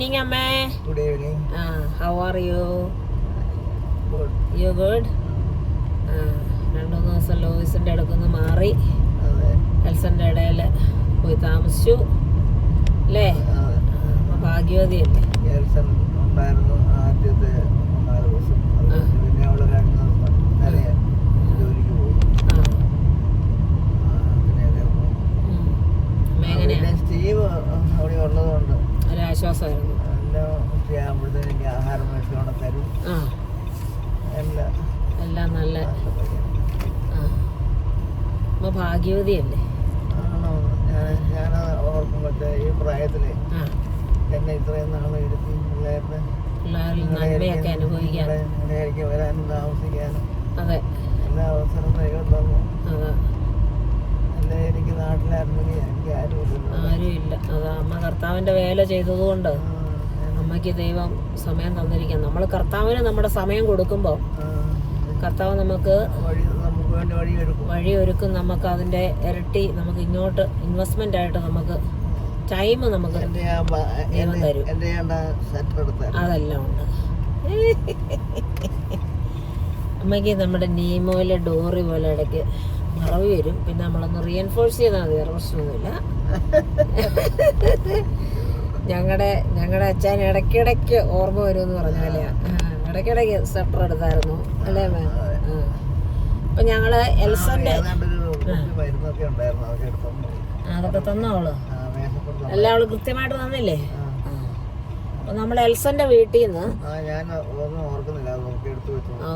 Good evening, Amme. Good evening. How are you? Good. You good? 2-3 ദിവസം ലോയിസിൻ്റെ അടുക്കൊന്ന് മാറി എൽസൻ്റെ ഇടയിൽ പോയി താമസിച്ചു അല്ലേ? ഭാഗ്യവതിയല്ലേ? എൽസൺ ഉണ്ടായിരുന്നു ആദ്യത്തെ 4 ദിവസം. പിന്നെ അവള് 2 ദിവസം നേരെ ജോലിക്ക് പോയി. പിന്നെ സ്റ്റീവ് അവിടെ ഉള്ളതുകൊണ്ട് ഒരാശ്വാസമായിരുന്നു. ഉച്ചയാകുമ്പോഴത്തേന് എനിക്ക് ആഹാരം മേടിച്ചുകൊണ്ട് തരും. എല്ലാം നല്ല ഭാഗ്യവതിയല്ലേ? ആണോ? ഞാൻ ഓർക്കും മറ്റേ ഈ പ്രായത്തില് എന്നെ ഇത്രയും നാളെ ഇരുത്തി നന്മയൊക്കെ അനുഭവിക്കാൻ വരാനും താമസിക്കാനും അതെ എല്ലാ അവസരവും ദൈവം തന്നു. അല്ലേ എനിക്ക് നാട്ടിലായിരുന്നെങ്കിൽ എനിക്ക് ആരുമില്ല. അതാ അമ്മ കർത്താവിൻ്റെ വേല ചെയ്തതുകൊണ്ട് അമ്മയ്ക്ക് ദൈവം സമയം തന്നിരിക്കാം. നമ്മൾ കർത്താവിന് നമ്മുടെ സമയം കൊടുക്കുമ്പോൾ കർത്താവ് നമുക്ക് വഴിയൊരുക്കും. നമുക്ക് അതിൻ്റെ ഇരട്ടി നമുക്ക് ഇങ്ങോട്ട് ഇൻവെസ്റ്റ്മെൻ്റ് ആയിട്ട് നമുക്ക് ടൈം നമുക്ക് ദൈവം തരും. അതെല്ലാം ഉണ്ട്. അമ്മയ്ക്ക് നമ്മുടെ നീമോയിലെ ഡോറി പോലെ ഇടയ്ക്ക് മറവ് വരും. പിന്നെ നമ്മളൊന്ന് റീഎൻഫോഴ്സ് ചെയ്താൽ മതി, വേറെ പ്രശ്നമൊന്നുമില്ല. ഞങ്ങളുടെ അച്ഛൻ ഇടയ്ക്കിടയ്ക്ക് ഓർമ്മ വരുമെന്ന് പറഞ്ഞ പോലെയാ. ഇടയ്ക്കിടയ്ക്ക് സ്വെറ്റർ എടുത്തായിരുന്നു അല്ലേ മേ? അപ്പൊ ഞങ്ങള് എൽസന്റെ അതൊക്കെ തന്നോളൂ, എല്ലാം അവള് കൃത്യമായിട്ട് തന്നില്ലേ? അപ്പൊ നമ്മൾ എൽസന്റെ വീട്ടിൽ നിന്ന്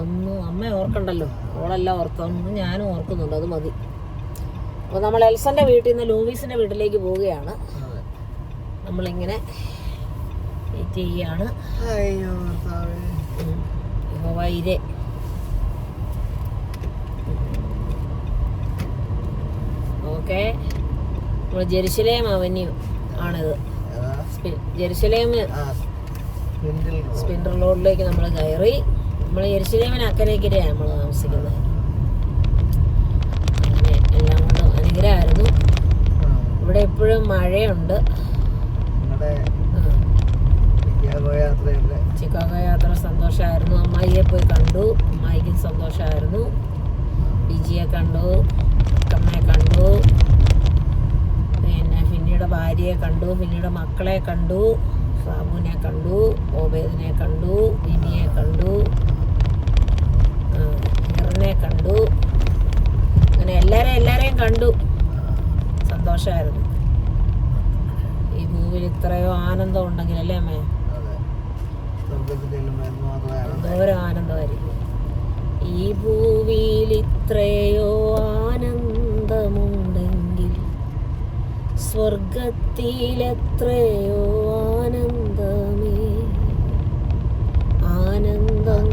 ഒന്നും അമ്മ ഓർക്കണ്ടല്ലോ, ഓളെല്ലാം ഓർത്തൊന്നും ഞാനും ഓർക്കുന്നുണ്ട്, അത് മതി. അപ്പൊ നമ്മൾ എൽസന്റെ വീട്ടിൽ നിന്ന് ലൂവീസിന്റെ വീട്ടിലേക്ക് പോവുകയാണ്. നമ്മളിങ്ങനെ വെയിറ്റ് ചെയ്യാണ്. വൈരെ ഓക്കെ. നമ്മൾ ജെറുസലേം അവന്യൂ ആണിത്. ജെറുസലേം സ്പിൻഡർ റോഡിലേക്ക് നമ്മൾ കയറി. നമ്മൾ ജെറുസലേമിന് അക്കരയ്ക്കരയാണ് നമ്മൾ താമസിക്കുന്നത്. അങ്ങനെ എല്ലാം കൊണ്ടും അനുഗ്രഹമായിരുന്നു. ഇവിടെ എപ്പോഴും മഴയുണ്ട്. ചിക്കാഗോ യാത്ര സന്തോഷമായിരുന്നു. അമ്മായിയെ പോയി കണ്ടു, അമ്മായിക്കും സന്തോഷമായിരുന്നു. ബിജിയെ കണ്ടു, അക്കമ്മയെ കണ്ടു, പിന്നെ ഫിന്നിയുടെ ഭാര്യയെ കണ്ടു, ഫിന്നിയുടെ മക്കളെ കണ്ടു, സാബുവിനെ കണ്ടു, ഓബേദിനെ കണ്ടു, മിനിയെ കണ്ടു, ഇറിനെ കണ്ടു. അങ്ങനെ എല്ലാവരെയും കണ്ടു. സന്തോഷമായിരുന്നു. ഈ ഭൂമിയിൽ ഇത്രയോ ആനന്ദം ഉണ്ടെങ്കിൽ അല്ലേ അമ്മേ? എന്തോരം ആനന്ദമായിരിക്കും. ഈ ഭൂമിയിൽ ഇത്രയോ ആനന്ദമുണ്ടെങ്കിൽ സ്വർഗത്തിലെത്രയോ ആനന്ദമേ. ആനന്ദം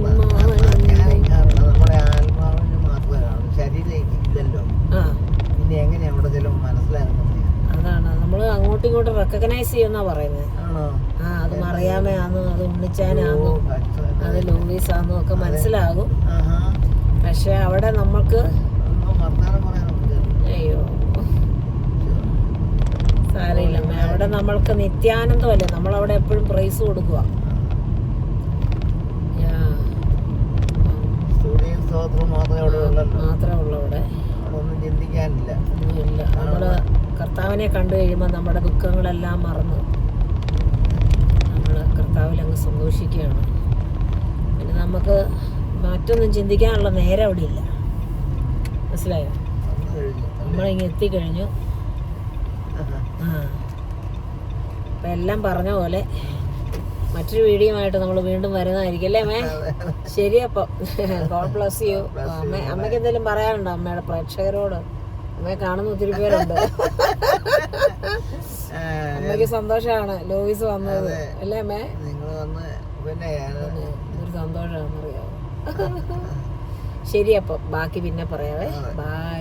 അതാണ് നമ്മൾ അങ്ങോട്ടും ഇങ്ങോട്ടും റെക്കഗ്നൈസ് ചെയ്യുന്ന പറയുന്നത്. അത് മറിയാമയാന്നു, അത് ഉണ്ണിച്ചാനാന്നു, അത് ലൂവീസാന്നും ഒക്കെ മനസ്സിലാകും. പക്ഷെ അവിടെ നമുക്ക് അയ്യോ സാരമില്ല, അവിടെ നമ്മൾക്ക് നിത്യാനന്ദമല്ലേ. നമ്മളവിടെ എപ്പോഴും പ്രൈസ് കൊടുക്കുക. മാത്രമേ ഉള്ളൂ അവിടെ, ഒന്നുമില്ല. നമ്മള് കർത്താവിനെ കണ്ടു കഴിയുമ്പോൾ നമ്മുടെ ദുഃഖങ്ങളെല്ലാം മറന്ന് നമ്മൾ കർത്താവിൽ അങ്ങ് സന്തോഷിക്കുകയാണ്. പിന്നെ നമുക്ക് മറ്റൊന്നും ചിന്തിക്കാനുള്ള നേരം അവിടെ ഇല്ല. മനസ്സിലായോ? നമ്മളിങ്ങ് എത്തിക്കഴിഞ്ഞു. അപ്പം എല്ലാം പറഞ്ഞ പോലെ മറ്റൊരു വീഡിയോ ആയിട്ട് നമ്മൾ വീണ്ടും വരുന്നതായിരിക്കും അല്ലേ അമ്മേ? ശരി, അപ്പം ഗോഡ് ബ്ലസ് യു. അമ്മയ്ക്ക് എന്തെങ്കിലും പറയാനുണ്ടോ അമ്മയുടെ പ്രേക്ഷകരോട്? അമ്മയെ കാണുന്ന ഒത്തിരി പേരുണ്ട്. അമ്മയ്ക്ക് സന്തോഷമാണ് ലൂവീസ് വന്നത് അല്ലേ അമ്മേ? ഒരു സന്തോഷമാണെന്നറിയാമോ? ശരി, അപ്പം ബാക്കി പിന്നെ പറയാവേ. ബൈ.